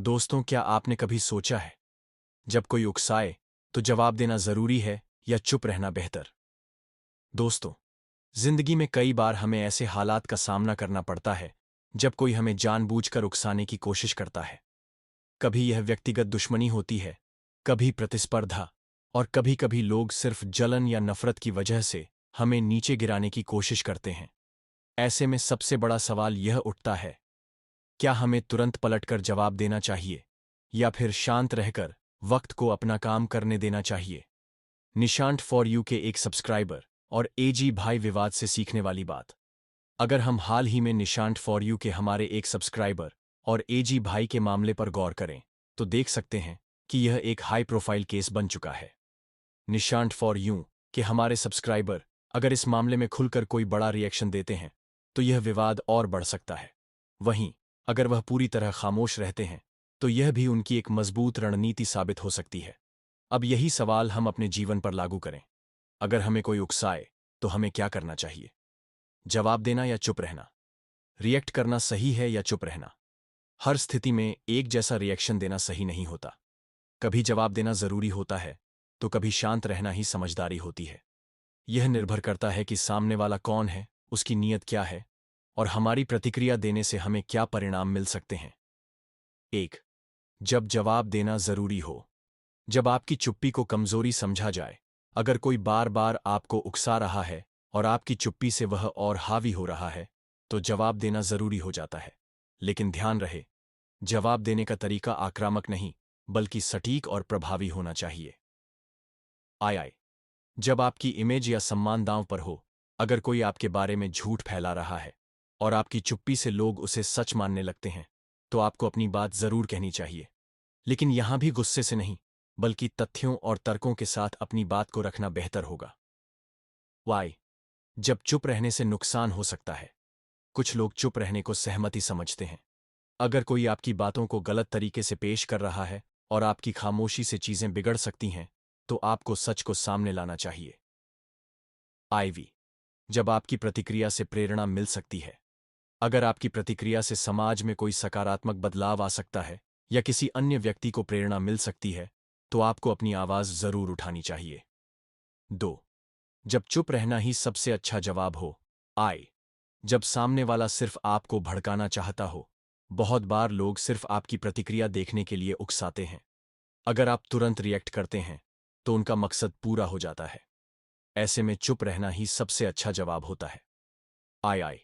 दोस्तों, क्या आपने कभी सोचा है, जब कोई उकसाए तो जवाब देना जरूरी है या चुप रहना बेहतर? दोस्तों, जिंदगी में कई बार हमें ऐसे हालात का सामना करना पड़ता है जब कोई हमें जानबूझकर उकसाने की कोशिश करता है। कभी यह व्यक्तिगत दुश्मनी होती है, कभी प्रतिस्पर्धा, और कभी कभी लोग सिर्फ जलन या नफरत की वजह से हमें नीचे गिराने की कोशिश करते हैं। ऐसे में सबसे बड़ा सवाल यह उठता है, क्या हमें तुरंत पलटकर जवाब देना चाहिए या फिर शांत रहकर वक्त को अपना काम करने देना चाहिए? निशांत फॉर यू के एक सब्सक्राइबर और एजी भाई विवाद से सीखने वाली बात। अगर हम हाल ही में निशांत फॉर यू के हमारे एक सब्सक्राइबर और एजी भाई के मामले पर गौर करें तो देख सकते हैं कि यह एक हाई प्रोफाइल केस बन चुका है। निशांत फॉर यू के हमारे सब्सक्राइबर अगर इस मामले में खुलकर कोई बड़ा रिएक्शन देते हैं तो यह विवाद और बढ़ सकता है। वहीं अगर वह पूरी तरह खामोश रहते हैं तो यह भी उनकी एक मजबूत रणनीति साबित हो सकती है। अब यही सवाल हम अपने जीवन पर लागू करें। अगर हमें कोई उकसाए तो हमें क्या करना चाहिए? जवाब देना या चुप रहना? रिएक्ट करना सही है या चुप रहना? हर स्थिति में एक जैसा रिएक्शन देना सही नहीं होता। कभी जवाब देना जरूरी होता है तो कभी शांत रहना ही समझदारी होती है। यह निर्भर करता है कि सामने वाला कौन है, उसकी नीयत क्या है, और हमारी प्रतिक्रिया देने से हमें क्या परिणाम मिल सकते हैं। 1. जब जवाब देना जरूरी हो। जब आपकी चुप्पी को कमजोरी समझा जाए, अगर कोई बार बार आपको उकसा रहा है और आपकी चुप्पी से वह और हावी हो रहा है, तो जवाब देना जरूरी हो जाता है। लेकिन ध्यान रहे, जवाब देने का तरीका आक्रामक नहीं, बल्कि सटीक और प्रभावी होना चाहिए। आई जब आपकी इमेज या सम्मान दांव पर हो, अगर कोई आपके बारे में झूठ फैला रहा है और आपकी चुप्पी से लोग उसे सच मानने लगते हैं, तो आपको अपनी बात जरूर कहनी चाहिए। लेकिन यहां भी गुस्से से नहीं, बल्कि तथ्यों और तर्कों के साथ अपनी बात को रखना बेहतर होगा। वाई जब चुप रहने से नुकसान हो सकता है। कुछ लोग चुप रहने को सहमति समझते हैं। अगर कोई आपकी बातों को गलत तरीके से पेश कर रहा है और आपकी खामोशी से चीजें बिगड़ सकती हैं, तो आपको सच को सामने लाना चाहिए। आईवी जब आपकी प्रतिक्रिया से प्रेरणा मिल सकती है। अगर आपकी प्रतिक्रिया से समाज में कोई सकारात्मक बदलाव आ सकता है या किसी अन्य व्यक्ति को प्रेरणा मिल सकती है, तो आपको अपनी आवाज जरूर उठानी चाहिए। 2. जब चुप रहना ही सबसे अच्छा जवाब हो। आई जब सामने वाला सिर्फ आपको भड़काना चाहता हो। बहुत बार लोग सिर्फ आपकी प्रतिक्रिया देखने के लिए उकसाते हैं। अगर आप तुरंत रिएक्ट करते हैं तो उनका मकसद पूरा हो जाता है। ऐसे में चुप रहना ही सबसे अच्छा जवाब होता है। आई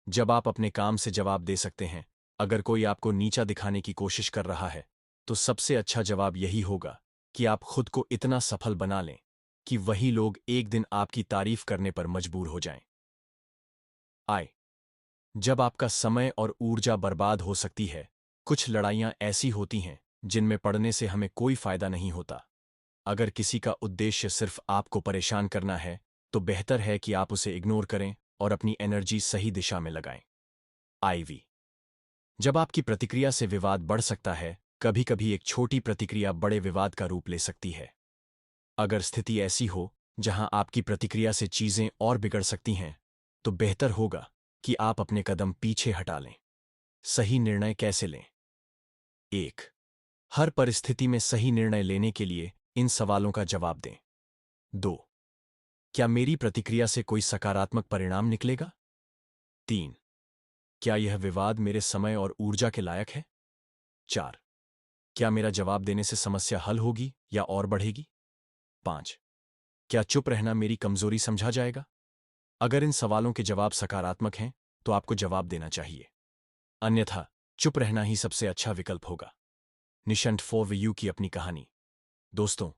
जब आप अपने काम से जवाब दे सकते हैं। अगर कोई आपको नीचा दिखाने की कोशिश कर रहा है तो सबसे अच्छा जवाब यही होगा कि आप खुद को इतना सफल बना लें कि वही लोग एक दिन आपकी तारीफ करने पर मजबूर हो जाएं। आई जब आपका समय और ऊर्जा बर्बाद हो सकती है। कुछ लड़ाइयां ऐसी होती हैं जिनमें पड़ने से हमें कोई फायदा नहीं होता। अगर किसी का उद्देश्य सिर्फ आपको परेशान करना है तो बेहतर है कि आप उसे इग्नोर करें और अपनी एनर्जी सही दिशा में लगाएं। आईवी जब आपकी प्रतिक्रिया से विवाद बढ़ सकता है, कभी कभी एक छोटी प्रतिक्रिया बड़े विवाद का रूप ले सकती है। अगर स्थिति ऐसी हो जहां आपकी प्रतिक्रिया से चीजें और बिगड़ सकती हैं, तो बेहतर होगा कि आप अपने कदम पीछे हटा लें। सही निर्णय कैसे लें? 1. हर परिस्थिति में सही निर्णय लेने के लिए इन सवालों का जवाब दें। 2. क्या मेरी प्रतिक्रिया से कोई सकारात्मक परिणाम निकलेगा? 3. क्या यह विवाद मेरे समय और ऊर्जा के लायक है? 4. क्या मेरा जवाब देने से समस्या हल होगी या और बढ़ेगी? 5. क्या चुप रहना मेरी कमजोरी समझा जाएगा? अगर इन सवालों के जवाब सकारात्मक हैं तो आपको जवाब देना चाहिए, अन्यथा चुप रहना ही सबसे अच्छा विकल्प होगा। निशंत फॉर यू की अपनी कहानी। दोस्तों,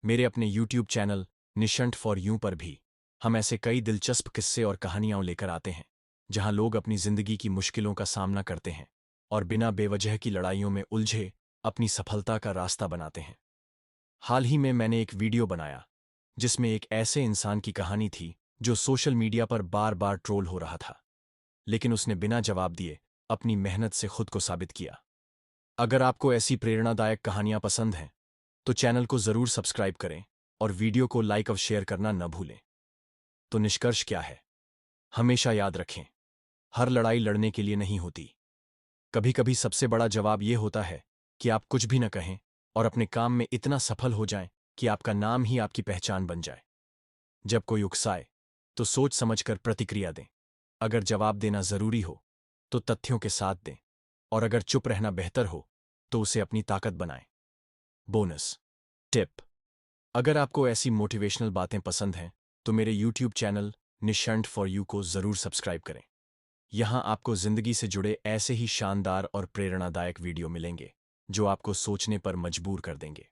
मेरे अपने YouTube channel Nishant for you पर भी हम ऐसे कई दिलचस्प किस्से और कहानियां लेकर आते हैं जहां लोग अपनी जिंदगी की मुश्किलों का सामना करते हैं और बिना बेवजह की लड़ाइयों में उलझे अपनी सफलता का रास्ता बनाते हैं। हाल ही में मैंने एक वीडियो बनाया जिसमें एक ऐसे इंसान की कहानी थी जो सोशल मीडिया पर बार बार ट्रोल हो रहा था, लेकिन उसने बिना जवाब दिए अपनी मेहनत से खुद को साबित किया। अगर आपको ऐसी प्रेरणादायक कहानियां पसंद हैं तो चैनल को जरूर सब्सक्राइब करें और वीडियो को लाइक और शेयर करना न भूलें। तो निष्कर्ष क्या है? हमेशा याद रखें, हर लड़ाई लड़ने के लिए नहीं होती। कभी कभी सबसे बड़ा जवाब यह होता है कि आप कुछ भी न कहें और अपने काम में इतना सफल हो जाएं कि आपका नाम ही आपकी पहचान बन जाए। जब कोई उकसाए तो सोच समझकर प्रतिक्रिया दें। अगर जवाब देना जरूरी हो तो तथ्यों के साथ दें, और अगर चुप रहना बेहतर हो तो उसे अपनी ताकत बनाएं। बोनस टिप: अगर आपको ऐसी मोटिवेशनल बातें पसंद हैं तो मेरे YouTube चैनल निशंट फॉर यू को जरूर सब्सक्राइब करें। यहां आपको जिंदगी से जुड़े ऐसे ही शानदार और प्रेरणादायक वीडियो मिलेंगे जो आपको सोचने पर मजबूर कर देंगे।